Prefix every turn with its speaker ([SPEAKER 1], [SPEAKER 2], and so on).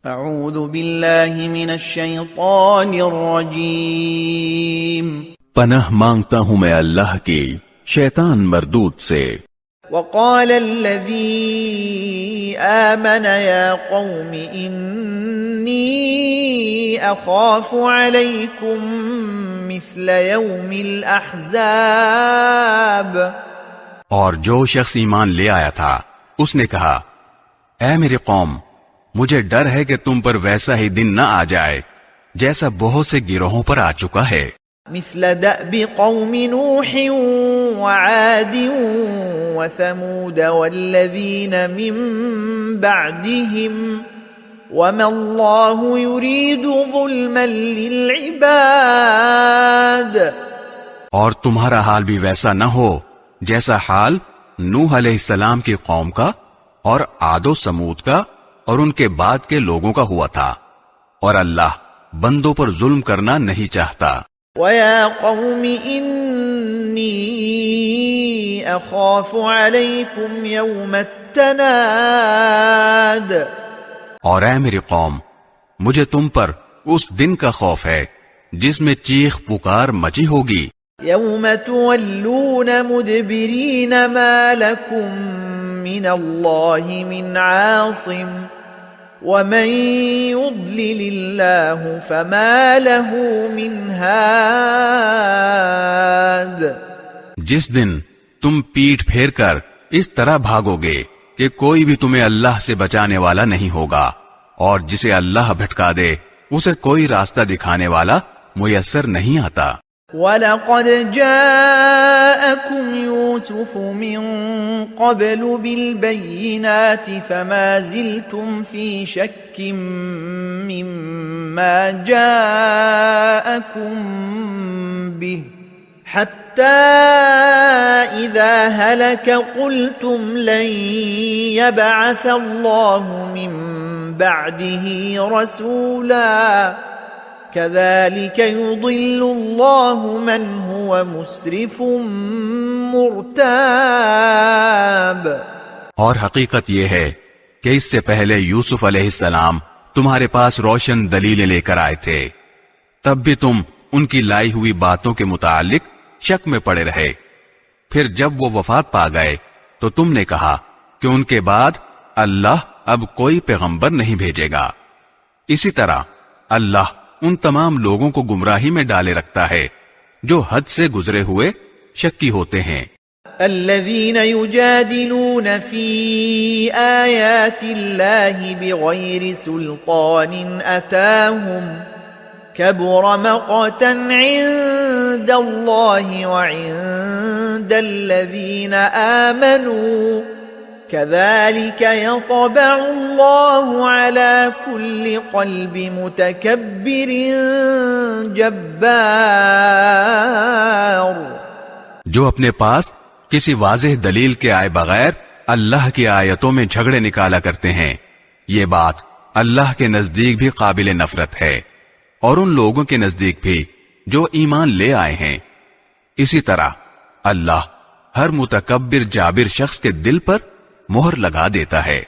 [SPEAKER 1] اعوذ باللہ من الشیطان الرجیم
[SPEAKER 2] پناہ مانگتا ہوں میں اللہ کی شیطان مردود سے۔
[SPEAKER 1] وقال الذی آمن یا قوم انی اخاف علیکم مثل یوم الاحزاب۔
[SPEAKER 3] اور جو شخص ایمان لے آیا تھا اس نے کہا، اے میری قوم، مجھے ڈر ہے کہ تم پر ویسا ہی دن نہ آ جائے جیسا بہت سے گروہوں پر آ چکا ہے۔
[SPEAKER 1] مثل دأب قوم نوح وعاد وثمود والذین من بعدهم وما اللہ يريد ظلما للعباد۔
[SPEAKER 3] اور تمہارا حال بھی ویسا نہ ہو جیسا حال نوح علیہ السلام کی قوم کا اور عاد و سمود کا اور ان کے بعد کے لوگوں کا ہوا تھا، اور اللہ بندوں پر ظلم کرنا نہیں چاہتا۔
[SPEAKER 1] وَيَا قَوْمِ إِنِّي أَخَافُ عَلَيْكُمْ يَوْمَ التَّنَادِ۔
[SPEAKER 2] اور اے میری قوم، مجھے تم پر اس دن کا خوف ہے جس میں چیخ پکار مچی ہوگی۔
[SPEAKER 1] يَوْمَ تُوَلُّونَ مُدْبِرِينَ مَا لَكُمْ مِنَ اللَّهِ مِنْ عَاصِمٍ وَمَن يُضْلِلِ اللَّهُ فَمَا لَهُ مِنْ هَادٍ۔
[SPEAKER 3] جس دن تم پیٹھ پھیر کر اس طرح بھاگو گے کہ کوئی بھی تمہیں اللہ سے بچانے والا نہیں ہوگا، اور جسے اللہ بھٹکا دے اسے کوئی راستہ دکھانے والا میسر نہیں آتا۔
[SPEAKER 1] وَلَقَدْ جَاءَكُمْ يُوسُفُ مِنْ قَبْلُ بِالْبَيِّنَاتِ فَمَا زِلْتُمْ فِي شَكٍّ مِّمَّا جَاءَكُمْ بِهِ حَتَّى إِذَا هَلَكَ قُلْتُمْ لَنْ يَبْعَثَ اللَّهُ مِنْ بَعْدِهِ رَسُولًا كَذَلِكَ يُضِلُّ اللَّهُ مَنْ هُوَ مُسْرِفٌ مُرْتَابٌ۔
[SPEAKER 3] اور حقیقت یہ ہے کہ اس سے پہلے یوسف علیہ السلام تمہارے پاس روشن دلیلیں لے کر آئے تھے، تب بھی تم ان کی لائی ہوئی باتوں کے متعلق شک میں پڑے رہے۔ پھر جب وہ وفات پا گئے تو تم نے کہا کہ ان کے بعد اللہ اب کوئی پیغمبر نہیں بھیجے گا۔ اسی طرح اللہ ان تمام لوگوں کو گمراہی میں ڈالے رکھتا ہے جو حد سے گزرے ہوئے شکی ہوتے ہیں۔
[SPEAKER 1] الذين يجادلون في آيات الله بغير سلطان أتاهم كبر مقتا عند الله وعند الذين آمنوا كذلك يطبع الله على كل قلب متكبر جبار۔
[SPEAKER 3] جو اپنے پاس کسی واضح دلیل کے آئے بغیر اللہ کی آیتوں میں جھگڑے نکالا کرتے ہیں، یہ بات اللہ کے نزدیک بھی قابل نفرت ہے، اور ان لوگوں کے نزدیک بھی جو ایمان لے آئے ہیں۔ اسی طرح اللہ ہر متکبر جابر شخص کے دل پر مہر لگا دیتا ہے۔